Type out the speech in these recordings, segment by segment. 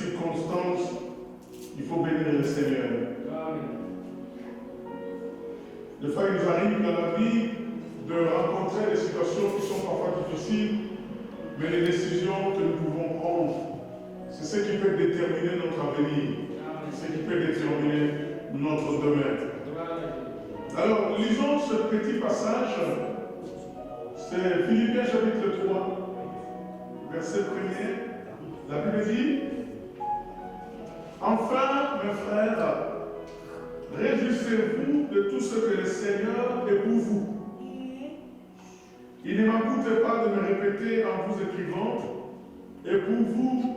circonstances, il faut bénir le Seigneur. Des fois, il nous arrive dans la vie de rencontrer des situations qui sont parfois difficiles, mais les décisions que nous pouvons prendre, c'est ce qui peut déterminer notre avenir, c'est ce qui peut déterminer notre demain. Alors, lisons ce petit passage, c'est Philippiens chapitre 3, verset 1er. La Bible dit: Enfin, mes frères, réjouissez-vous de tout ce que le Seigneur est pour vous. Il ne m'en coûte pas de me répéter en vous écrivant, et pour vous,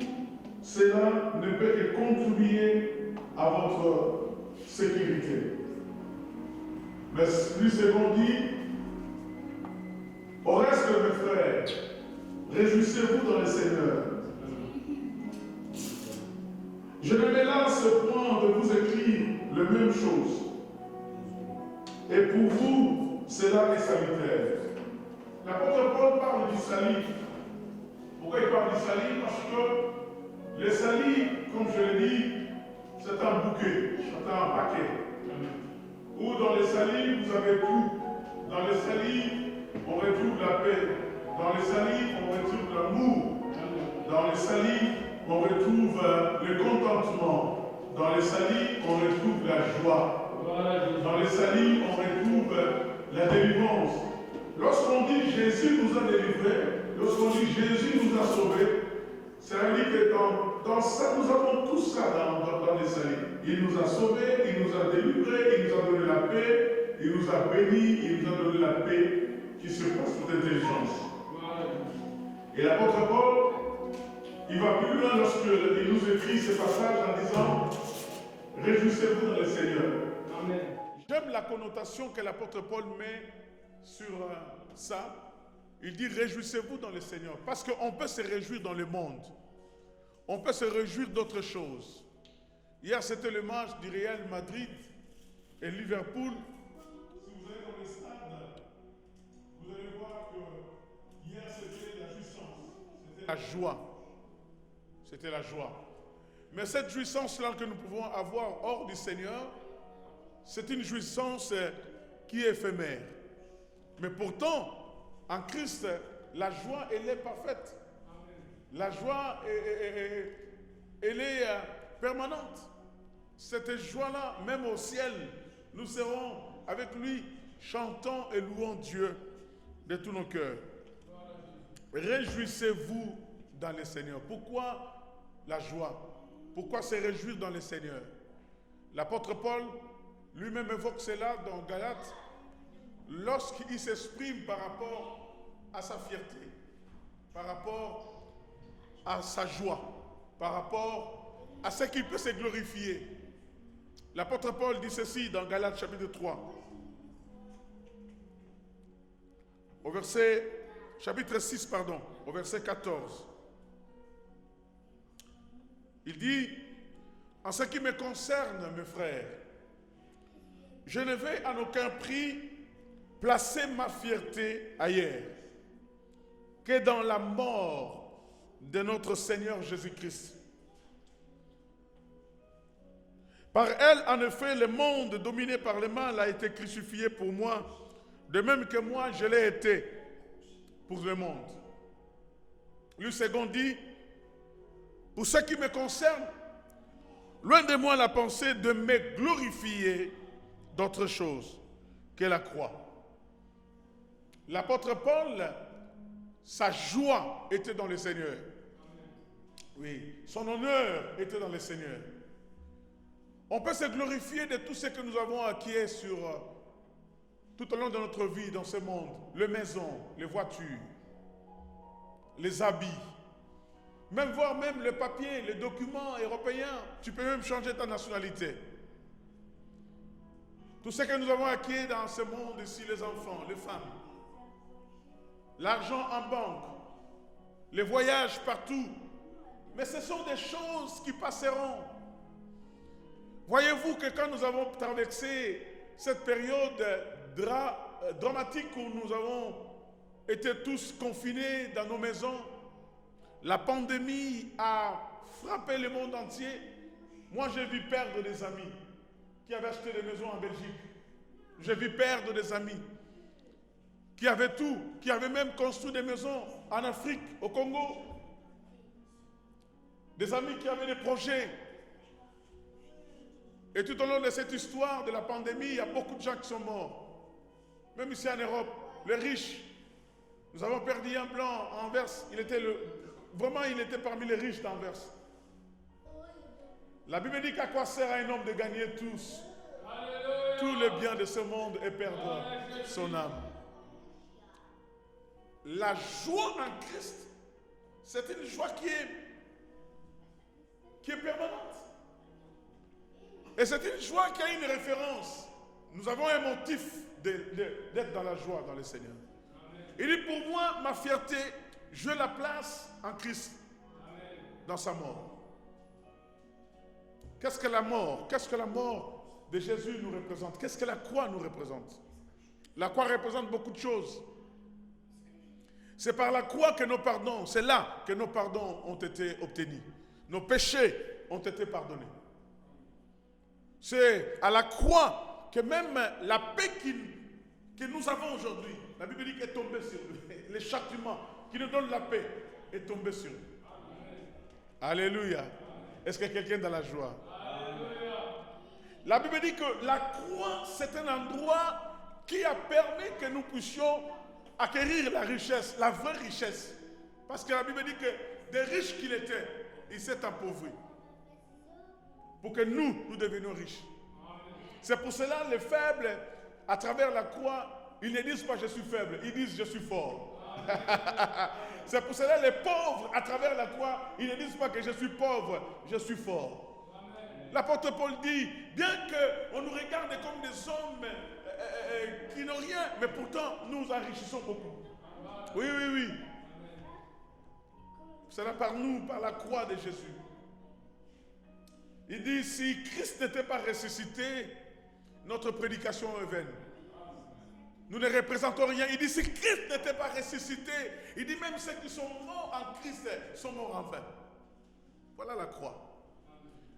cela ne peut que contribuer à votre sécurité. Mais lui second dit: Au reste, mes frères, réjouissez-vous dans le Seigneur. Je ne me lasse point de vous écrire la même chose. Et pour vous, cela est salutaire. L'apôtre Paul parle du salut. Pourquoi il parle du salut? Parce que le salut, comme je l'ai dit, c'est un bouquet, c'est un paquet. Où dans le salut, vous avez tout. Dans le salut, on retrouve la paix. Dans le salut, on retrouve l'amour. Dans le salut, on retrouve le contentement. Dans le salut, on retrouve la joie. Dans le salut, on retrouve la délivrance. Lorsqu'on dit Jésus nous a délivrés, lorsqu'on dit Jésus nous a sauvés, ça veut dire que dans ça, nous avons tout ça dans le salut. Il nous a sauvés, il nous a délivrés, il nous a donné la paix, il nous a bénis, il nous a donné la paix qui surpasse toute intelligence. Et l'apôtre Paul, il va plus loin lorsqu'il nous écrit ce passage en disant: Réjouissez-vous dans le Seigneur. Amen. J'aime la connotation que l'apôtre Paul met sur ça. Il dit: réjouissez-vous dans le Seigneur. Parce qu'on peut se réjouir dans le monde. On peut se réjouir d'autres choses. Hier, c'était le match du Real Madrid et Liverpool. Si vous allez dans le stade, vous allez voir que hier, c'était la jouissance. C'était la joie. C'était la joie. Mais cette jouissance-là que nous pouvons avoir hors du Seigneur, c'est une jouissance qui est éphémère. Mais pourtant, en Christ, la joie, elle est parfaite. La joie, elle est permanente. Cette joie-là, même au ciel, nous serons avec lui, chantant et louant Dieu de tous nos cœurs. Réjouissez-vous dans le Seigneur. Pourquoi la joie? Pourquoi se réjouir dans le Seigneur? L'apôtre Paul lui-même évoque cela dans Galates lorsqu'il s'exprime par rapport à sa fierté, par rapport à sa joie, par rapport à ce qu'il peut se glorifier. L'apôtre Paul dit ceci dans Galates chapitre 3, chapitre 6, au verset 14. Il dit: En ce qui me concerne, mes frères, je ne vais en aucun prix placer ma fierté ailleurs que dans la mort de notre Seigneur Jésus-Christ. Par elle, en effet, le monde dominé par le mal a été crucifié pour moi, de même que moi, je l'ai été pour le monde. Le second dit: Pour ce qui me concerne, loin de moi la pensée de me glorifier d'autre chose que la croix. L'apôtre Paul, sa joie était dans le Seigneur. Oui, son honneur était dans le Seigneur. On peut se glorifier de tout ce que nous avons acquis tout au long de notre vie dans ce monde. Les maisons, les voitures, les habits, même voir même les papiers, les documents européens. Tu peux même changer ta nationalité. Tout ce que nous avons acquis dans ce monde ici, les enfants, les femmes, l'argent en banque, les voyages partout. Mais ce sont des choses qui passeront. Voyez-vous que quand nous avons traversé cette période dramatique où nous avons été tous confinés dans nos maisons, la pandémie a frappé le monde entier. Moi, j'ai vu perdre des amis qui avaient acheté des maisons en Belgique. J'ai vu perdre des amis qui avaient tout, qui avaient même construit des maisons en Afrique, au Congo. Des amis qui avaient des projets. Et tout au long de cette histoire de la pandémie, il y a beaucoup de gens qui sont morts. Même ici en Europe, les riches. Nous avons perdu un blanc à Anvers. Il était parmi les riches d'Anvers. La Bible dit qu'à quoi sert à un homme de gagner tout le bien de ce monde et perdre son âme. La joie en Christ, c'est une joie qui est permanente. Et c'est une joie qui a une référence. Nous avons un motif d'être dans la joie dans le Seigneur. Il dit, pour moi, ma fierté, je la place en Christ, dans sa mort. Qu'est-ce que la mort? Qu'est-ce que la mort de Jésus nous représente? Qu'est-ce que la croix nous représente? La croix représente beaucoup de choses. C'est par la croix que nos pardons, c'est là que nos pardons ont été obtenus. Nos péchés ont été pardonnés. C'est à la croix que même la paix que nous avons aujourd'hui, la Bible dit qu'elle est tombée sur nous. Le châtiment qui nous donne la paix est tombé sur nous. Alléluia. Est-ce qu'il y a quelqu'un dans la joie? Alléluia. La Bible dit que la croix, c'est un endroit qui a permis que nous puissions acquérir la richesse, la vraie richesse. Parce que la Bible dit que des riches qu'il était, il s'est appauvri. Pour que nous devenions riches. C'est pour cela les faibles, à travers la croix, ils ne disent pas je suis faible, ils disent je suis fort. C'est pour cela les pauvres, à travers la croix, ils ne disent pas que je suis pauvre, je suis fort. L'apôtre Paul dit, bien qu'on nous regarde comme des hommes qui n'ont rien, mais pourtant nous enrichissons beaucoup. Oui, oui, oui. C'est là par nous, par la croix de Jésus. Il dit, si Christ n'était pas ressuscité, notre prédication est vaine. Nous ne représentons rien. Il dit, si Christ n'était pas ressuscité, il dit, même ceux qui sont morts en Christ sont morts en vain. Voilà la croix.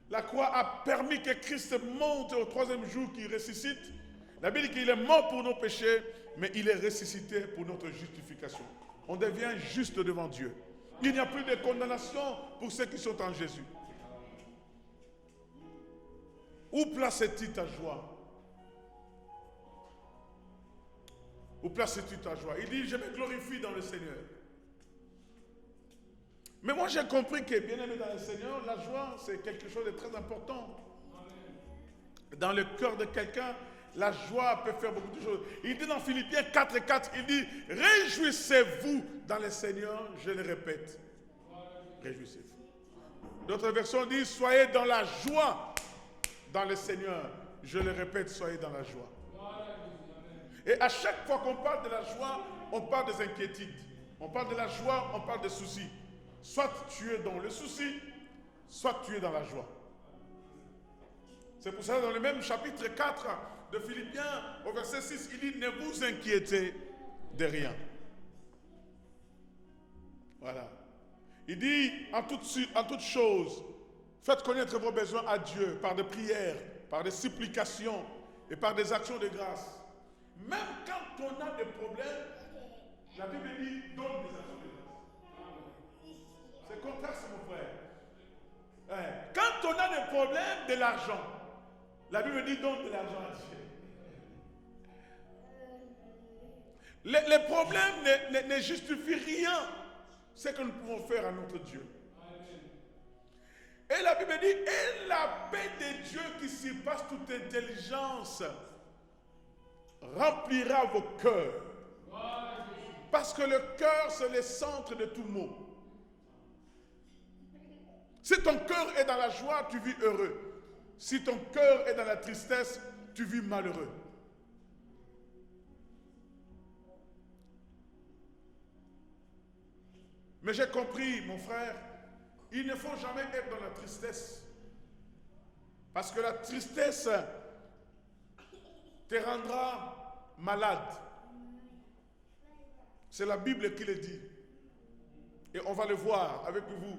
La croix a permis que Christ monte au troisième jour, qu'il ressuscite. La Bible dit qu'il est mort pour nos péchés, mais il est ressuscité pour notre justification. On devient juste devant Dieu. Il n'y a plus de condamnation pour ceux qui sont en Jésus. Où places-tu ta joie? Où places-tu ta joie? Il dit, je me glorifie dans le Seigneur. Mais moi j'ai compris que, bien aimé dans le Seigneur, la joie c'est quelque chose de très important. Dans le cœur de quelqu'un, la joie peut faire beaucoup de choses. Il dit dans Philippiens 4:4, il dit, réjouissez-vous dans le Seigneur, je le répète. Réjouissez-vous. D'autres versions disent, soyez dans la joie dans le Seigneur. Je le répète, soyez dans la joie. Et à chaque fois qu'on parle de la joie, on parle des inquiétudes. On parle de la joie, on parle des soucis. Soit tu es dans le souci, soit tu es dans la joie. C'est pour ça que dans le même chapitre 4 de Philippiens, au verset 6, il dit, ne vous inquiétez de rien. Voilà. Il dit, en toute chose, faites connaître vos besoins à Dieu par des prières, par des supplications et par des actions de grâce. Même quand on a des problèmes, la Bible dit, donne des actions de grâce. C'est contraire, c'est mon frère. Quand on a des problèmes de l'argent, la Bible dit, donne de l'argent à Dieu. Les problèmes ne justifient rien ce que nous pouvons faire à notre Dieu. Et la Bible dit, et la paix de Dieu qui surpasse toute intelligence remplira vos cœurs. Parce que le cœur, c'est le centre de tout mot. Si ton cœur est dans la joie, tu vis heureux. Si ton cœur est dans la tristesse, tu vis malheureux. Mais j'ai compris, mon frère, il ne faut jamais être dans la tristesse. Parce que la tristesse te rendra malade. C'est la Bible qui le dit. Et on va le voir avec vous.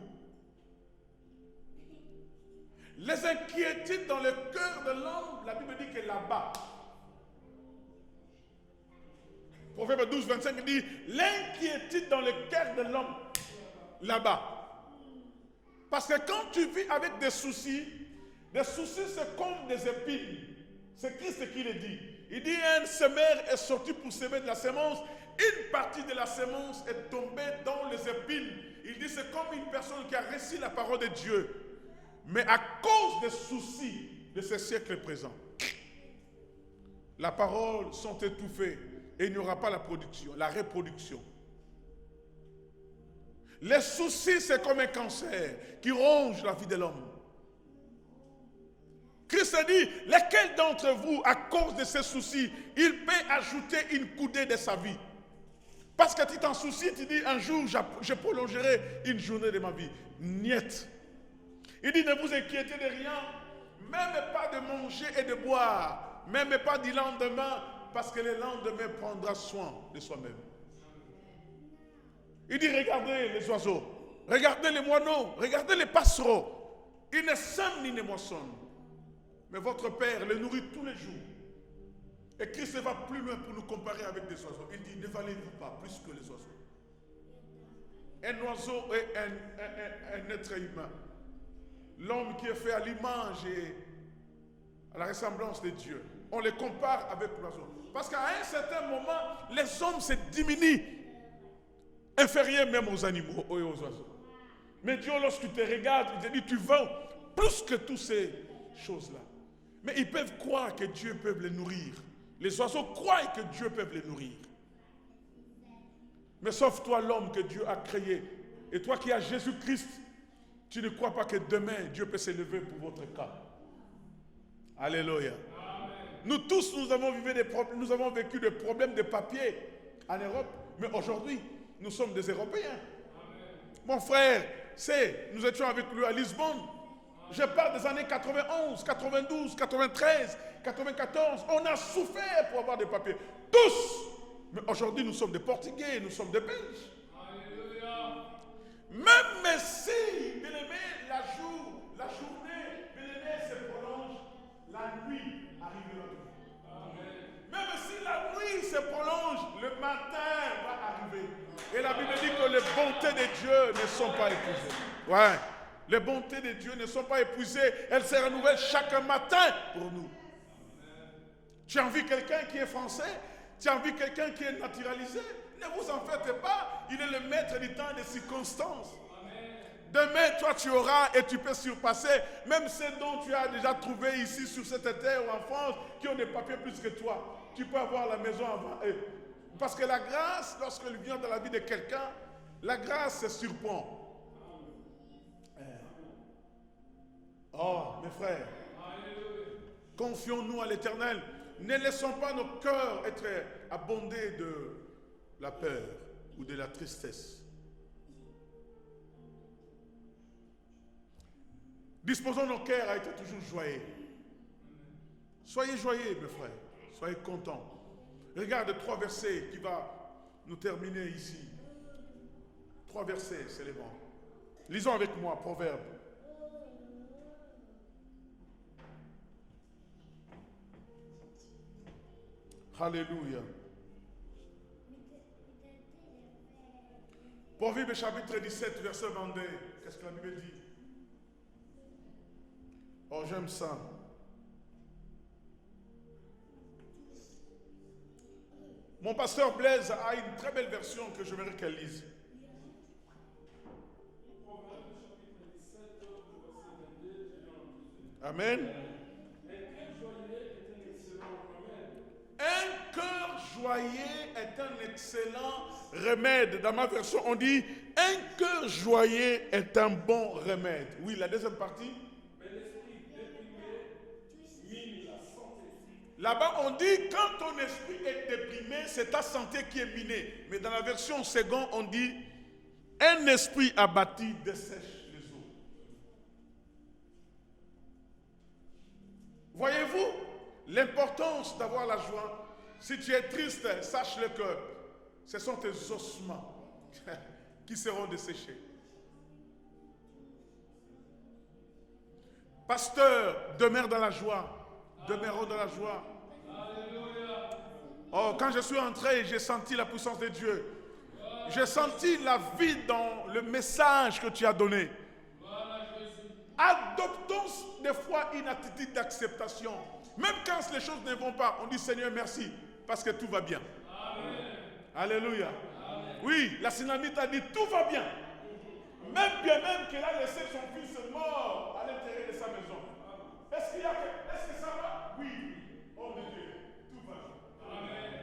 Les inquiétudes dans le cœur de l'homme, la Bible dit que là-bas. Proverbe 12, 25 dit, l'inquiétude dans le cœur de l'homme, là-bas. Parce que quand tu vis avec des soucis c'est comme des épines. C'est Christ qui le dit. Il dit, un semeur est sorti pour semer de la semence. Une partie de la semence est tombée dans les épines. Il dit, c'est comme une personne qui a reçu la parole de Dieu. Mais à cause des soucis de ce siècle présent, la parole sont étouffées et il n'y aura pas la reproduction. Les soucis, c'est comme un cancer qui ronge la vie de l'homme. Christ a dit, lequel d'entre vous, à cause de ces soucis, il peut ajouter une coudée de sa vie? Parce que tu t'en soucies, tu dis, un jour, je prolongerai une journée de ma vie. Niet. Il dit, ne vous inquiétez de rien, même pas de manger et de boire, même pas du lendemain, parce que le lendemain prendra soin de soi-même. Il dit, regardez les oiseaux, regardez les moineaux, regardez les passereaux. Ils ne sèment ni ne moissonnent. Mais votre Père les nourrit tous les jours. Et Christ va plus loin pour nous comparer avec des oiseaux. Il dit, ne valez-vous pas plus que les oiseaux? Un oiseau est un être humain. L'homme qui est fait à l'image et à la ressemblance de Dieu. On les compare avec l'oiseau. Parce qu'à un certain moment, les hommes se diminuent. Inférieurs même aux animaux et aux oiseaux. Mais Dieu, lorsqu'il te regarde, il te dit, tu vaux plus que toutes ces choses-là. Mais ils peuvent croire que Dieu peut les nourrir. Les oiseaux croient que Dieu peut les nourrir. Mais sauf toi, l'homme que Dieu a créé, et toi qui as Jésus-Christ, tu ne crois pas que demain, Dieu peut s'élever pour votre cas. Alléluia. Amen. Nous tous, nous avons vécu des problèmes de papier en Europe, mais aujourd'hui, nous sommes des Européens. Amen. Mon frère, nous étions avec lui à Lisbonne. Je parle des années 91, 92, 93, 94. On a souffert pour avoir des papiers. Tous. Mais aujourd'hui, nous sommes des Portugais, nous sommes des Belges. Alléluia. Même si, bien aimé, la journée, bien aimé, se prolonge, la nuit arrivera. Même si la nuit se prolonge, le matin va arriver. Et la Bible dit que les bontés de Dieu ne sont pas épuisées. Ouais. Les bontés de Dieu ne sont pas épuisées. Elles se renouvellent chaque matin pour nous. Tu as envie quelqu'un qui est français? Tu as envie quelqu'un qui est naturalisé? Ne vous en faites pas. Il est le maître du temps et des circonstances. Demain, toi, tu auras et tu peux surpasser même ceux dont tu as déjà trouvé ici sur cette terre ou en France qui ont des papiers plus que toi. Tu peux avoir la maison avant eux. Parce que la grâce, lorsqu'elle vient dans la vie de quelqu'un, la grâce se surprend. Oh, mes frères, confions-nous à l'Éternel. Ne laissons pas nos cœurs être abondés de la peur ou de la tristesse. Disposons nos cœurs à être toujours joyeux. Soyez joyeux, mes frères. Soyez contents. Regarde 3 versets qui vont nous terminer ici. 3 versets, c'est les bons. Lisons avec moi, Proverbe. Alléluia. Proverbe chapitre 17, verset 22. Qu'est-ce que la Bible dit? Oh, j'aime ça. Mon pasteur Blaise a une très belle version que je voudrais qu'elle lise. Amen. Un cœur joyeux est un excellent remède. Dans ma version, on dit un cœur joyeux est un bon remède. Oui, la deuxième partie. Mais l'esprit déprimé mine la santé. Là-bas, on dit quand ton esprit est déprimé, c'est ta santé qui est minée. Mais dans la version seconde, on dit un esprit abattu dessèche les eaux. Voyez-vous l'importance d'avoir la joie? Si tu es triste, sache-le que ce sont tes ossements qui seront desséchés. Pasteur, demeure dans la joie. Demeurons dans la joie. Oh, quand je suis entré, j'ai senti la puissance de Dieu. J'ai senti la vie dans le message que tu as donné. Adoptons des fois une attitude d'acceptation. Même quand les choses ne vont pas, on dit Seigneur merci, parce que tout va bien. Amen. Alléluia. Amen. Oui, la Sunamite a dit tout va bien. Même bien même qu'elle a laissé son fils mort à l'intérieur de sa maison. Est-ce que ça va? Oui. Oh mon Dieu, tout va bien. Amen.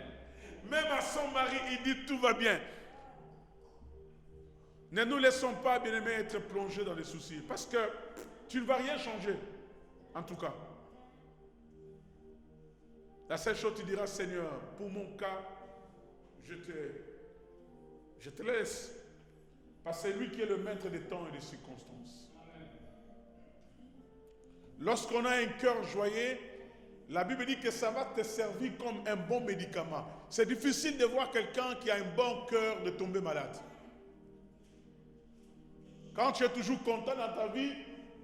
Même à son mari, il dit tout va bien. Ne nous laissons pas, bien-aimés, être plongés dans les soucis. Parce que tu ne vas rien changer. En tout cas. La seule chose, tu diras, Seigneur, pour mon cas, je te laisse. Parce que c'est lui qui est le maître des temps et des circonstances. Lorsqu'on a un cœur joyeux, la Bible dit que ça va te servir comme un bon médicament. C'est difficile de voir quelqu'un qui a un bon cœur de tomber malade. Quand tu es toujours content dans ta vie,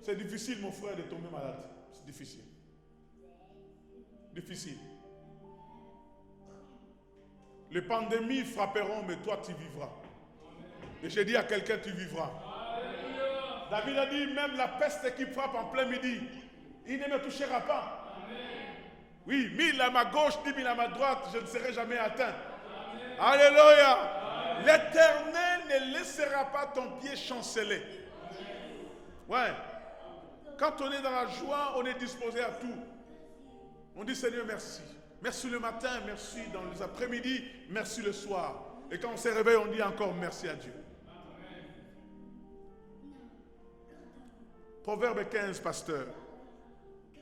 c'est difficile, mon frère, de tomber malade. C'est difficile. Difficile. Les pandémies frapperont, mais toi, tu vivras. Et j'ai dit à quelqu'un, tu vivras. David a dit, même la peste qui frappe en plein midi, il ne me touchera pas. Oui, 1000 à ma gauche, 10 000 à ma droite, je ne serai jamais atteint. Alléluia. L'Éternel ne laissera pas ton pied chanceler. Ouais. Quand on est dans la joie, on est disposé à tout. On dit Seigneur merci. Merci le matin, merci dans les après-midi, merci le soir. Et quand on se réveille, on dit encore merci à Dieu. Proverbe 15, pasteur.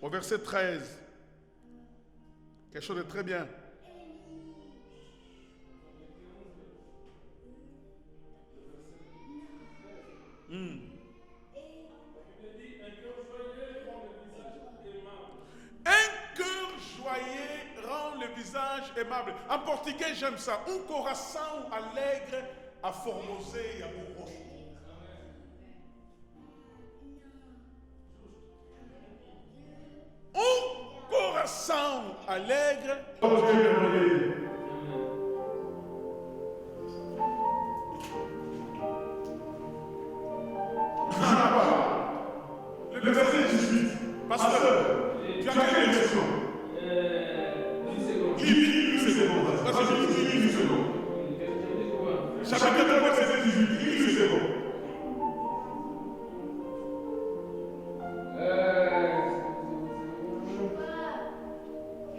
Au verset 13. Quelque chose de très bien. Un cœur joyeux rend le visage aimable. En portugais, j'aime ça. Un coração alegre a formoseia o rosto. Un coração alegre. Le verset 18. Pasteur, tu as quelle question? 10 secondes. 10 secondes. Vas-y, 10 secondes. Chapitre 3, verset 18. 10 secondes.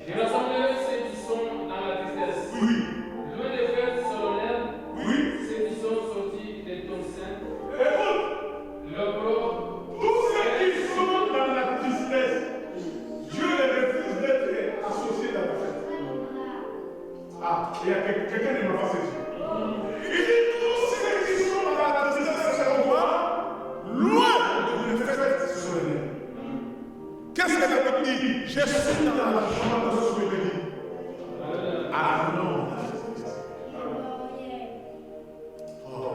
Je rassemblerai ceux qui sont dans la tristesse. Oui. Loin des fêtes solennelles. Oui. Ceux qui sont sortis des tons saints. Écoute. L'opprobre. Tous ceux qui sont dans la tristesse, Dieu les refuse d'être associés dans la fête. Ah, il y a quelqu'un qui m'a pas saisi. Il dit tous ceux qui sont dans la tristesse seront quoi? Loin de fête solennelle. Qu'est-ce que la Bible dit? Je suis dans la joie de ce que je dis. Ah non. Oh,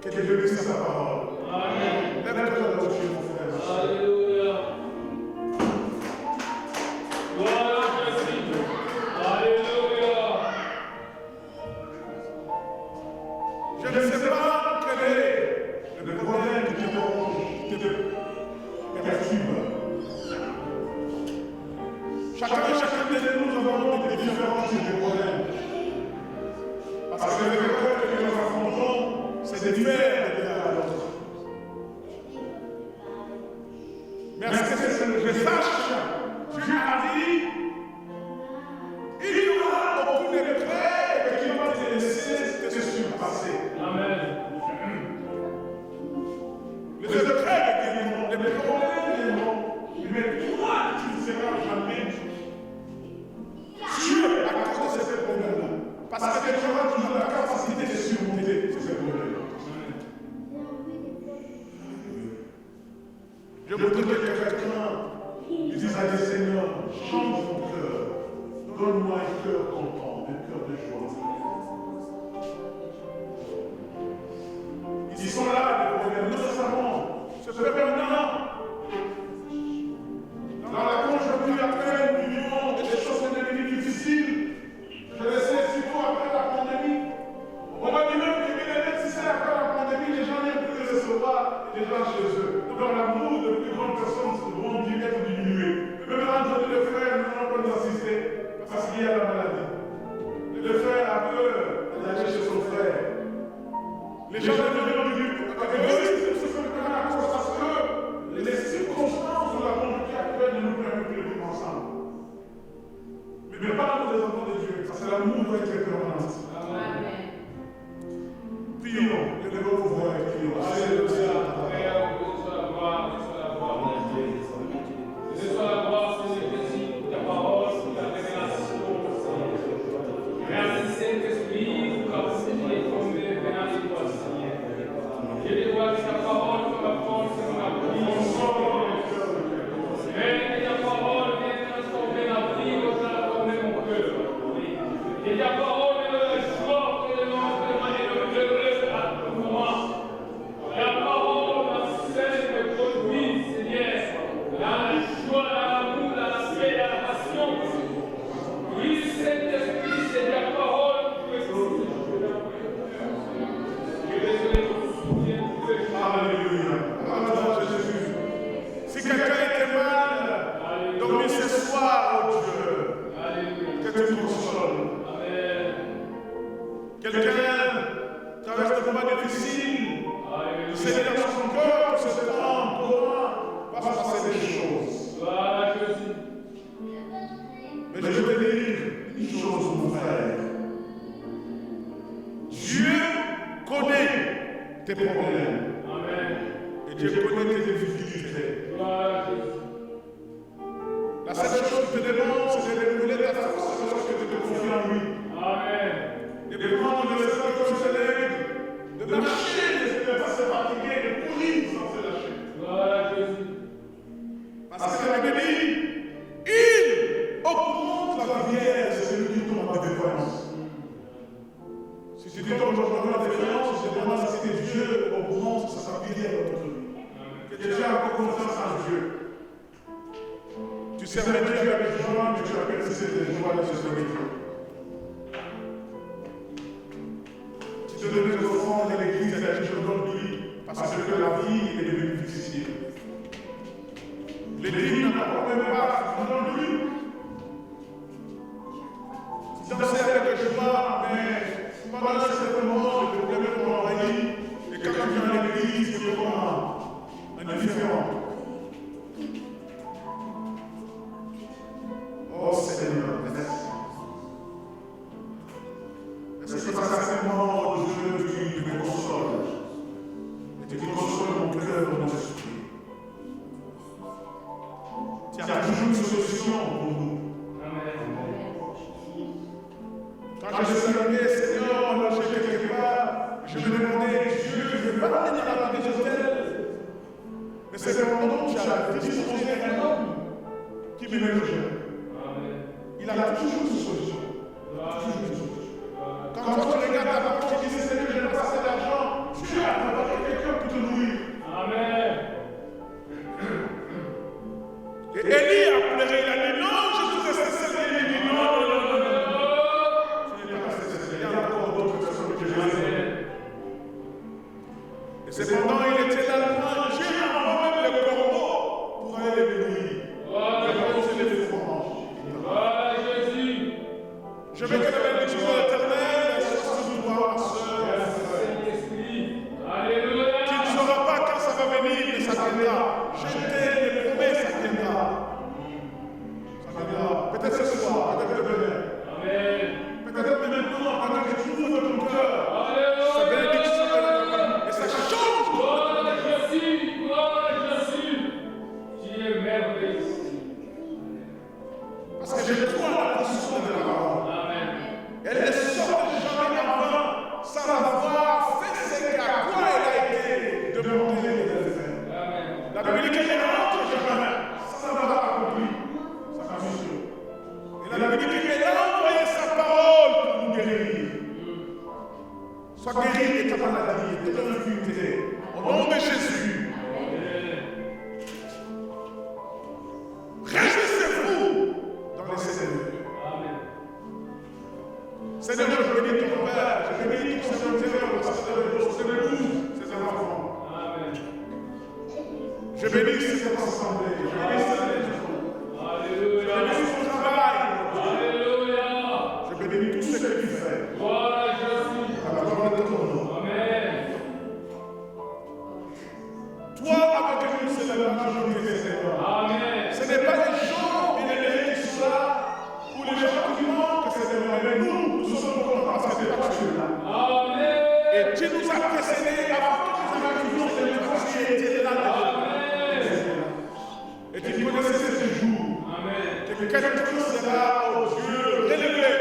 que Dieu bénisse sa parole. Amen. Lève-toi là où tu es, mon frère. Alléluia. Gloire à Jésus. Alléluia. Je ne sais pas quel est le problème qui te dérange, qui te perturbe. Chacun de nous avons des différents types de problèmes. Parce que les problèmes que nous affrontons, c'est des faits de l'un à l'autre. Mais est-ce que je sache, Dieu a dit, il y aura aucune épreuve qui va te laisser te surpasser. Amen. Les épreuves, les problèmes, mais toi, tu ne seras jamais tué à cause de ces problèmes-là. Parce que tu auras toujours la capacité de surmonter ces problèmes. Je voudrais que quelqu'un dise à Dieu, Seigneur, change mon cœur. Donne-moi un cœur content, un cœur de joie. Ils sont là, les problèmes. Nous le savons. C'est permanent. quelqu'un était mal, dormi ce soir, oh Dieu, que tu consoles. Quelqu'un traverse des moments difficiles, Seigneur, dans son cœur, ce temps, comment va se passer des choses. Mais je veux te dire une chose, mon frère. Dieu connaît tes problèmes. Et Dieu connaît tes difficultés. La seule chose que tu te demandes, c'est de révéler ta force lorsque tu te confies en lui. De prendre le sang comme tu te lèves, de marcher, de ne pas se fatiguer, de courir sans se lâcher. Parce que la Bible dit, il augmente la rivière, c'est celui qui tombe en défaillance. Si tu tombes aujourd'hui en défaillance, je demande à ce que Dieu augmente sa rivière dans ton vie. Que tu aies encore confiance en Dieu. Tu servais Dieu avec joie, mais tu as perdu cette joie de ce serviteur. Tu te donnes le fond de l'église et tu te donnes lui, parce que la vie est devenue difficile. L'église n'a pas même pas, tu donnes lui. Tu dansais avec joie, mais pendant ce moment, le problème t'ont envahi, et quand tu viens à l'église, tu es comme un indifférent. Oh Seigneur, merci. C'est pas simplement au Dieu qui me console, mais qui console mon cœur et mon esprit. Tu as toujours une solution pour nous. Quand je suis arrivé, Seigneur, on a jeté quelque part, je me demandais, Dieu, je ne vais pas aller dans la vie des hôtels. Mais c'est vraiment tu as disposé un homme qui me logeait. Il a toujours une solution. Toujours une solution. Quand tu regardes ta parole, tu dis, Seigneur, je n'ai pas assez d'argent, tu as préparé quelqu'un pour te nourrir. Amen. Et Élie a pleuré, il a dit, non, je suis resté seul. Il dit, non. Je n'ai pas resté seul. Il y a encore d'autres personnes que j'ai aimées. Et cependant, il était là loin, Dieu envoie même le corbeau pour aller les nourrir. Je veux que la bénédiction de l'Éternel soit sur toi, ma soeur. Tu ne sauras pas quand ça va venir, mais ça viendra. Je t'ai promis, ça viendra. Ça viendra. Peut-être ce soir, peut-être demain. Peut-être maintenant, pendant que tu ouvres ton cœur, sa bénédiction de l'Éternel. Et ça change. Tu es merveilleux. Parce que je crois la position de la parole. Elle ne sort jamais avant sans avoir fait ce qu'à quoi elle a été demandée de faire. La Bible dit qu'elle n'entre jamais sans avoir accompli sa mission. Et la Bible dit qu'elle a envoyé sa parole pour nous guérir. Sois guéri de ta maladie, de ton infirmité. Au nom de Jésus. Réjouissez-vous dans les Seigneurs. Seigneur, je bénis ton Père, je bénis ton Seigneur, le pasteur de l'eau, ses enfants. Je bénis cette assemblée, je bénis cette maison. Alléluia. Je bénis son travail. Alléluia. Je bénis tout ce que tu fais. À la gloire de ton nom. Amen. Toi, avec nous, c'est la majorité, Seigneur. Amen. Ce n'est pas les gens bien-aimés qui sont là, ou les gens qui manquent, Seigneur, mais nous. Nous sommes contents parce que tu es là. Amen. Et tu nous as précédés avant que nous arrivions, Seigneur, tu étais là déjà. Et tu connaissais ce jour. Amen. Que quelqu'un sera, oh Dieu, relevé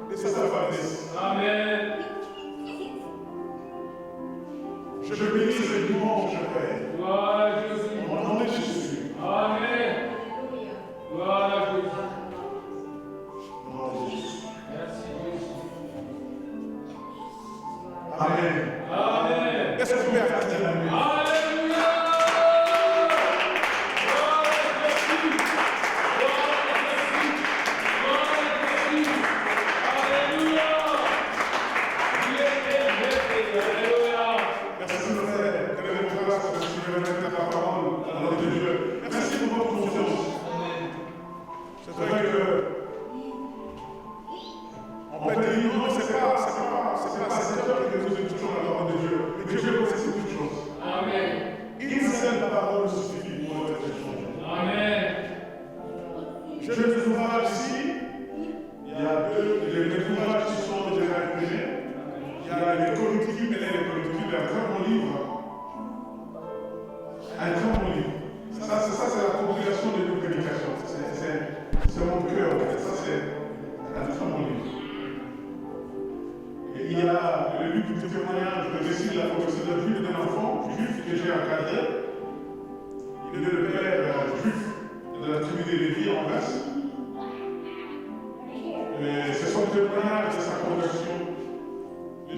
de sa faiblesse. Amen. Je bénis ce dimanche, Père. Gloire à Jésus. Au nom de Jésus. Amen. Gloire à Jésus. Amen. Amen. Est-ce que vous pouvez acclamer Alléluia.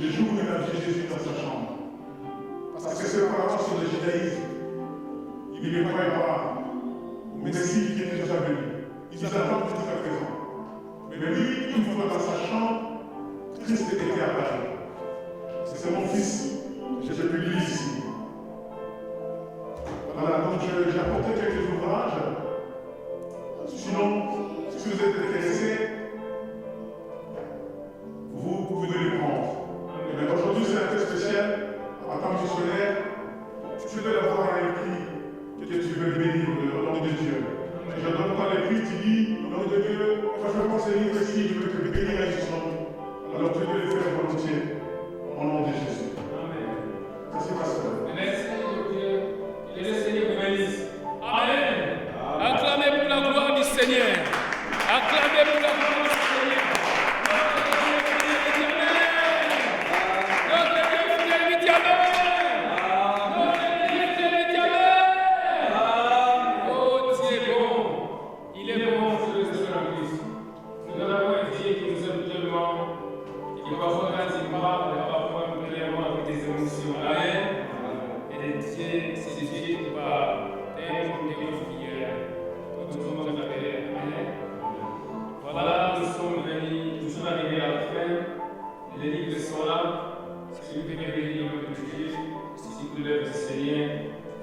le jour où il a vu Jésus dans sa chambre. Parce que ses parents sur le judaïsme, ils ne croyaient pas au Messie qui était déjà venu. Ils attendent jusqu'à présent. Mais lui, une fois dans sa chambre, Christ était apparu. C'est mon fils, je peux lire ici. Voilà, donc j'ai apporté quelques ouvrages. Sinon, si vous êtes intéressé, vous pouvez les prendre. Mais aujourd'hui, c'est un peu spécial. En tant que missionnaire, tu peux avoir un écrit que tu veux bénir au nom de Dieu. Je donne pas l'écrit, tu dis, au nom de Dieu, quand je prends ce livre ici, je veux te bénir à son nom. Alors tu peux le faire volontiers, au nom de Jésus. Merci, pasteur. Merci, Dieu. Que le Seigneur vous bénisse. Amen. Acclamez pour la gloire du Seigneur. Acclamez pour la gloire du Seigneur. Notre Dieu fidèle, dit Amen. Notre Dieu fidèle, dit Amen. Oh, Dieu est bon. Il est bon, c'est le Seigneur Christ. Nous avons un Dieu qui nous aime tellement, et qui parfois quand il parle, parfois nous clairement avec des émotions. Amen. Et Dieu, c'est Dieu qui parle. Voilà, nous sommes arrivés à la fin. Les livres sont là. Si vous pouvez venir le juger, si vous lèvez du Seigneur,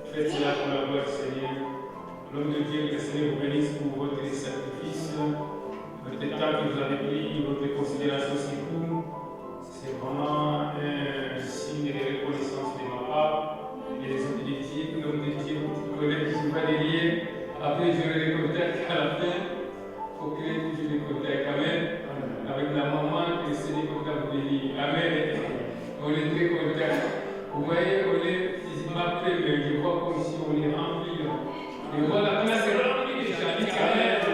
faites cela pour la gloire du Seigneur. Au nom de Dieu, que le Seigneur vous bénisse pour votre sacrifice, votre temps que vous avez pris, votre considération sur vous. C'est vraiment un signe de reconnaissance de ma part. Les autres défis, l'homme de Dieu, vous connaissez, je ne vais pas les lier. Après, je les contacte à la fin. Il faut que je les contacte quand même. Avec la maman, que le Seigneur contacte vous bénir. Amen. On est très contents. Vous voyez, on est physiquement prêt, mais je vois comme si on est rempli. Et voilà, la classe est remplie déjà. Dites Amen.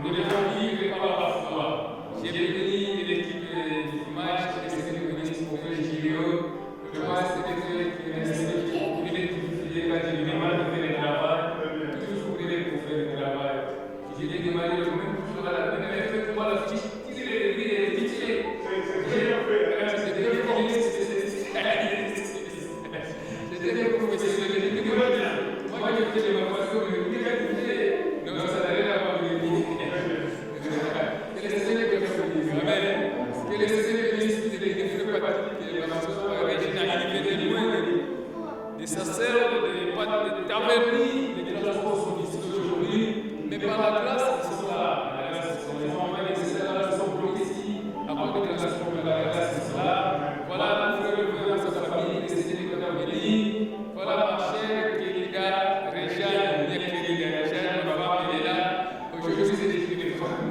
Nous devons vivre par la foi. J'ai béni l'équipe du match, que le Seigneur vous bénisse pour faire les vidéos. Je vois que c'était quand j'ai demandé de faire le travail, toujours prier pour faire le travail. J'ai demandé le même toujours à la même fait pour moi la fiche. C'était le professionnel. Moi, je fais de ma façon, mais non, ça n'a rien à voir avec lui. Que le Seigneur vous bénisse. Amen. Que le Seigneur bénisse les pratiques, les maçons, les loin des sacerdotes, des taverniers, les transports sont ici aujourd'hui, mais par la grâce, ils sont là. La grâce, ils sont les enfants, ils sont bloqués ici. Avant que la grâce, ils sont là. Voilà, nous voulons sa famille, les Seigneurs qui ont béni. Voilà ma chère Kéliga, Réjeanne, bien Kéliga, Réjeanne, ma femme, elle est là. Aujourd'hui, c'est des filles de femmes.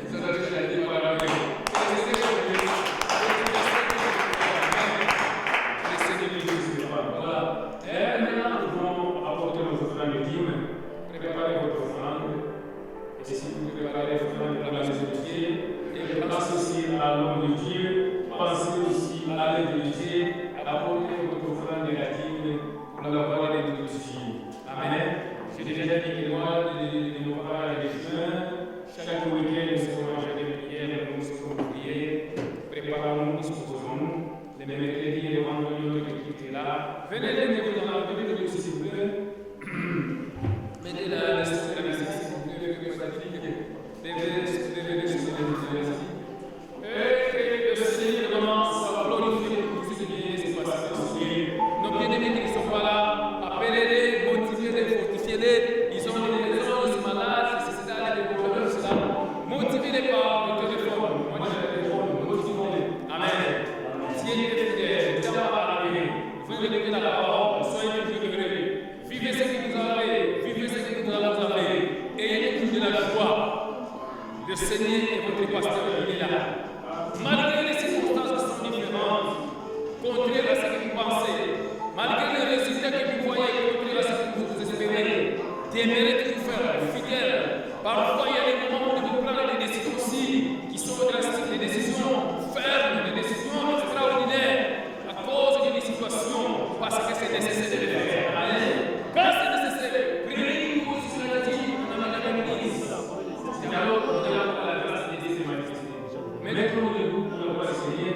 Ça doit être la vie, voilà. Voilà. Et maintenant, nous allons apporter nos offrandes de dîmes. Préparez votre offrande. Et si vous préparez l'offrande dans la maison de Dieu, et pensez aussi à l'homme de Dieu, pensez aussi à l'œuvre de Dieu, apportez votre offrande de la dîme pour la gloire de Dieu. Amen. J'ai déjà dit que moi, de nos parents et des jeunes, chaque week-end, nous serons en de prière, nous serons prier. Préparons-nous, disposons-nous. Les mercredis et les vendredis, notre équipe est là. Venez venez s'il vous plaît. Mettez la s'il vous plaît, et le Seigneur commence à glorifier pour tout ce qui est passé dans ce lieu. Nos bien-aimés qui ne sont pas là, appelez-les, motivez-les, fortifiez-les. Ils ont des malades, c'est ça, des problèmes, c'est ça. Motivez-les par le téléphone. Moi, j'ai le téléphone, motivez-les. Amen. Dieu est fidèle, nous avons arrivé. Vous venez dans la parole, soyez délivrés. Vivez ce que vous avez, vivez ce que nous allons avez. Ayez toujours la joie. Le Seigneur est votre pasteur, il est là. Malgré les circonstances qui sont différentes, contraires à ce que vous pensez, malgré les résultats que vous voyez, contraires à ce que vous espérez, d'aimer toujours faire, fidèle. Parfois, il y a des moments où vous prenez des décisions aussi qui sont drastiques, des décisions fermes, des décisions extraordinaires à cause d'une situation, parce que c'est nécessaire de le faire. Amen. Quand c'est nécessaire, priez pour ce que dit dans la Église. C'est alors qu'on a la grâce de Dieu se manifester. Mettons-nous debout pour le voir Seigneur.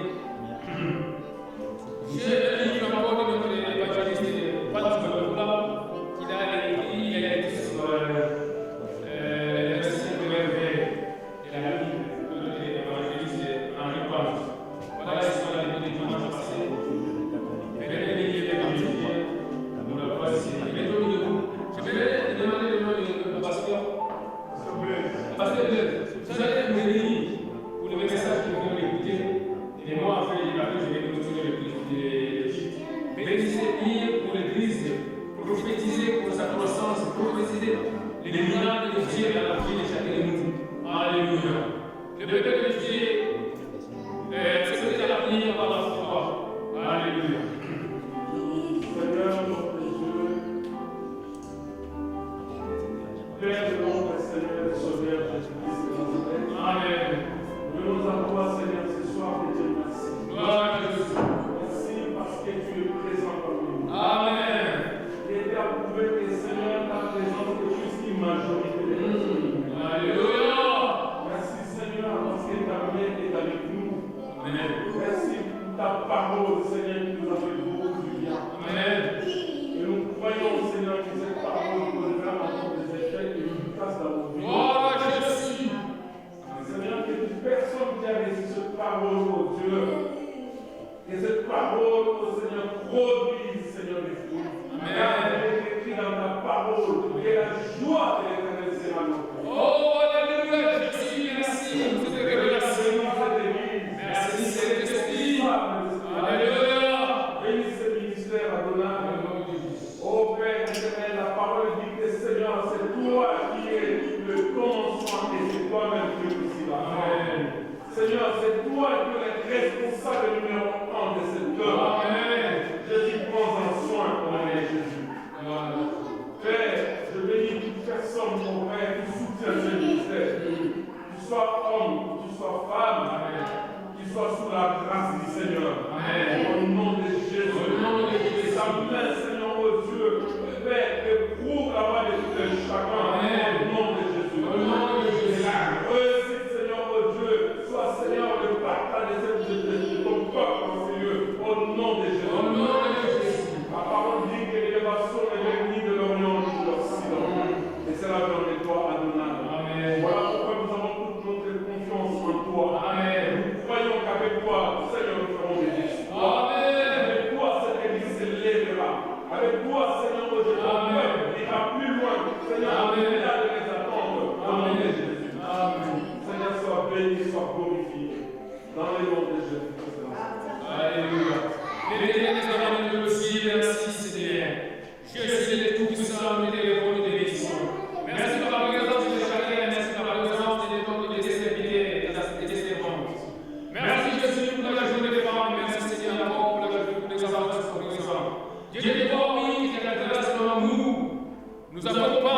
Nous accompagne